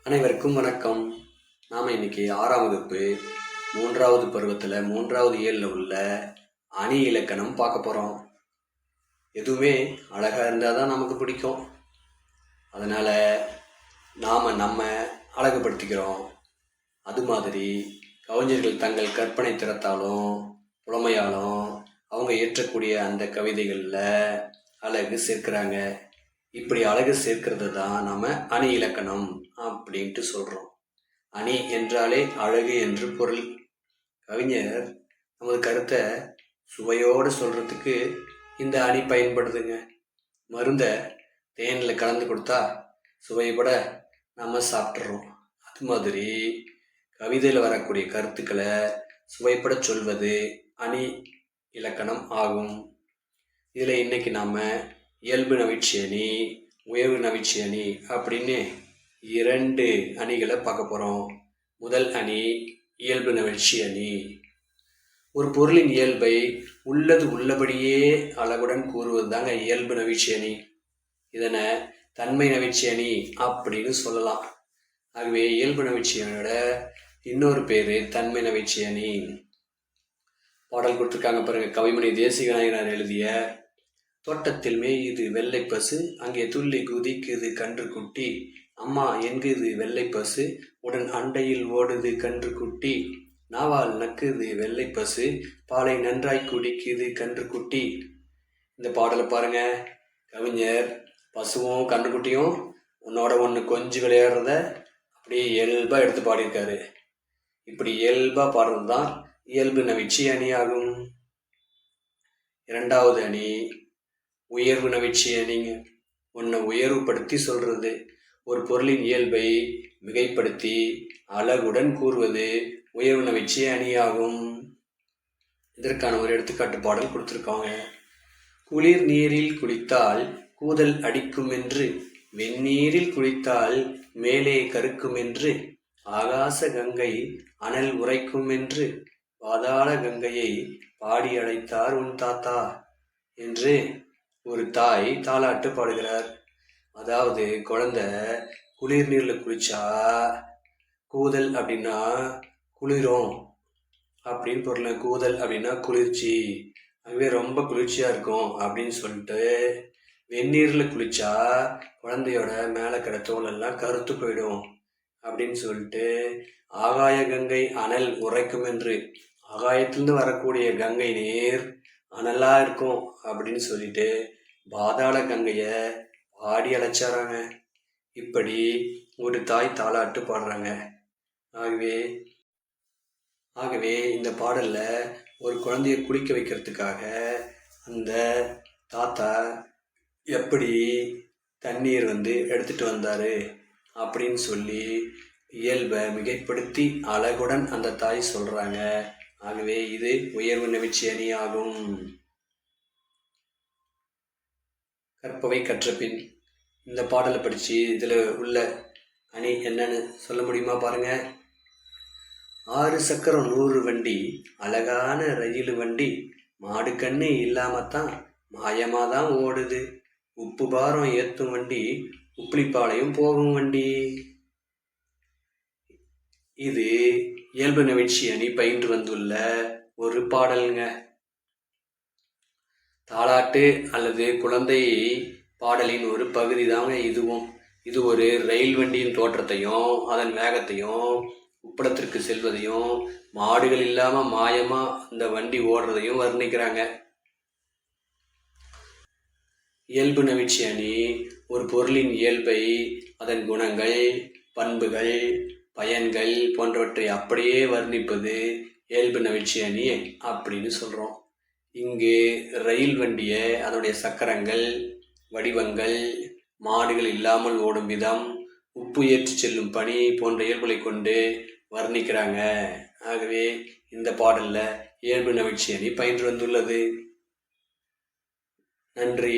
அனைவருக்கும் வணக்கம். நாம் இன்னைக்கு 6ஆம் வகுப்பு 3வது பருவத்தில் 3வது இயலில் உள்ள அணி இலக்கணம் பார்க்க போகிறோம். எதுவுமே அழகாக இருந்தால் தான் நமக்கு பிடிக்கும். அதனால் நாம் நம்ம அழகுபடுத்திக்கிறோம். அது மாதிரி கவிஞர்கள் தங்கள் கற்பனை திறத்தாலும் புலமையாலும் அவங்க இயற்றக்கூடிய அந்த கவிதைகளில் அழகு சேர்க்கிறாங்க. இப்படி அழகு சேர்க்கிறது தான் நம்ம அணி இலக்கணம் அப்படின்ட்டு சொல்கிறோம். அணி என்றாலே அழகு என்று பொருள். கவிஞர் நமது கருத்தை சுவையோடு சொல்கிறதுக்கு இந்த அணி பயன்படுதுங்க. மருந்தை தேனில் கலந்து கொடுத்தா சுவைப்பட நம்ம சாப்பிட்றோம். அது மாதிரி கவிதையில் வரக்கூடிய கருத்துக்களை சுவைப்பட சொல்வது அணி இலக்கணம் ஆகும். இதில் இன்னைக்கு நாம் இயல்பு நவிற்சி அணி, உயர்வு நவிற்சி அணி அப்படின்னு 2 அணிகளை பார்க்க போகிறோம். முதல் அணி இயல்பு நவிற்சி அணி. ஒரு பொருளின் இயல்பை உள்ளது உள்ளபடியே அழகுடன் கூறுவது தாங்க இயல்பு நவிற்சி அணி. இதனை தன்மை நவிற்சி அணி அப்படின்னு சொல்லலாம். ஆகவே இயல்பு நவிற்சி அணியோட இன்னொரு பேர் தன்மை நவிற்சி அணி. பாடல் கொடுத்துருக்காங்க பாருங்க. கவிமணி தேசிகநாயனார் எழுதிய தோட்டத்தில் மேயுது வெள்ளை பசு, அங்கே துள்ளி குதிக்குது கன்று குட்டி, அம்மா என்குது வெள்ளை பசு, உடன் அண்டையில் ஓடுது கன்று குட்டி, நாவால் நக்குது வெள்ளை பசு, பாலை நன்றாய் குடிக்குது கன்று குட்டி. இந்த பாடலை பாருங்க. கவிஞர் பசுவும் கன்றுக்குட்டியும் உன்னோட ஒன்று கொஞ்சம் விளையாடுறத அப்படியே இயல்பாக எடுத்து பாடியிருக்காரு. இப்படி இயல்பாக பாடுறது தான் இயல்பு நவிற்சி அணி ஆகும். 2வது அணி உயர்வு நவிற்சி அணிங்க. உன்னை உயர்வுபடுத்தி சொல்றது. ஒரு பொருளின் இயல்பை மிகைப்படுத்தி அழகுடன் கூறுவது உயர்வு நவிற்சி அணியாகும். இதற்கான ஒரு எடுத்துக்காட்டு பாடல் கொடுத்துருக்காங்க. குளிர் நீரில் குளித்தால் கூதல் அடிக்கும் என்று, வெந்நீரில் குளித்தால் மேலே கருக்கும் என்று, ஆகாச கங்கை அனல் உரைக்கும் என்று, பாதாள கங்கையை பாடி அழைத்தார் உன் தாத்தா என்று ஒரு தாய் தாலாட்டு பாடுகிறார். அதாவது குழந்தை குளிர் நீரில் குளிச்சா கூதல் அப்படின்னா குளிரும் அப்படின்னு பொருள். கூதல் அப்படின்னா குளிர்ச்சி, அதுவே ரொம்ப குளிர்ச்சியாக இருக்கும் அப்படின்னு சொல்லிட்டு, வெந்நீரில் குளிச்சா குழந்தையோட மேலே கிட தோலெல்லாம் கருத்து போயிடும் அப்படின்னு சொல்லிட்டு, ஆகாய கங்கை அனல் உரைக்கும் என்று, ஆகாயத்திலிருந்து வரக்கூடிய கங்கை நீர் அனலா இருக்கும் அப்படின்னு சொல்லிட்டு பாதாள கங்கையை பாடி அழைச்சாராங்க. இப்படி ஒரு தாய் தாலாட்டு பாடுறாங்க. ஆகவே இந்த பாடல்ல ஒரு குழந்தைய குளிக்க வைக்கிறதுக்காக அந்த தாத்தா எப்படி தண்ணீர் எடுத்துட்டு வந்தாரு அப்படின்னு சொல்லி இயல்பை மிகைப்படுத்தி அழகுடன் அந்த தாய் சொல்றாங்க. ஆகவே இது உயர்வு நவிற்சி அணி ஆகும். கற்பவை கற்றபின் இந்த பாடலை படித்து இதில் உள்ள அணி என்னன்னு சொல்ல முடியுமா பாருங்க. 6 சக்கரம் 100 வண்டி, அழகான ரயில் வண்டி, மாடு கண்ணு இல்லாமத்தான் மாயமாதான் ஓடுது, உப்பு பாரம் ஏற்றும் வண்டி, உப்புளிப்பாளையம் போகும் வண்டி. இது இயல்பு நவிற்சி அணி பயின்று வந்துள்ள ஒரு பாடலுங்க. தாலாட்டு அல்லது குழந்தை பாடலின் ஒரு பகுதி தாங்க இதுவும். இது ஒரு ரயில் வண்டியின் தோற்றத்தையும் அதன் வேகத்தையும், உப்பளத்திற்கு செல்வதையும், மாடுகள் இல்லாம மாயமா இந்த வண்டி ஓடுறதையும் வர்ணிக்கிறாங்க. இயல்பு நவிற்சி அணி ஒரு பொருளின் இயல்பை, அதன் குணங்கள், பண்புகள், பயன்கள் போன்றவற்றை அப்படியே வர்ணிப்பது இயல்பு நவிற்சி அணி அப்படின்னு சொல்றோம். இங்கு ரயில் வண்டியை அதனுடைய சக்கரங்கள், வடிவங்கள், மாடுகள் இல்லாமல் ஓடும் விதம், உப்பு ஏற்றி செல்லும் பணி போன்ற இயல்புகளை கொண்டு வர்ணிக்கிறாங்க. ஆகவே இந்த பாடல்ல இயல்பு நவிற்சி அணி பயின்று வந்துள்ளது. நன்றி.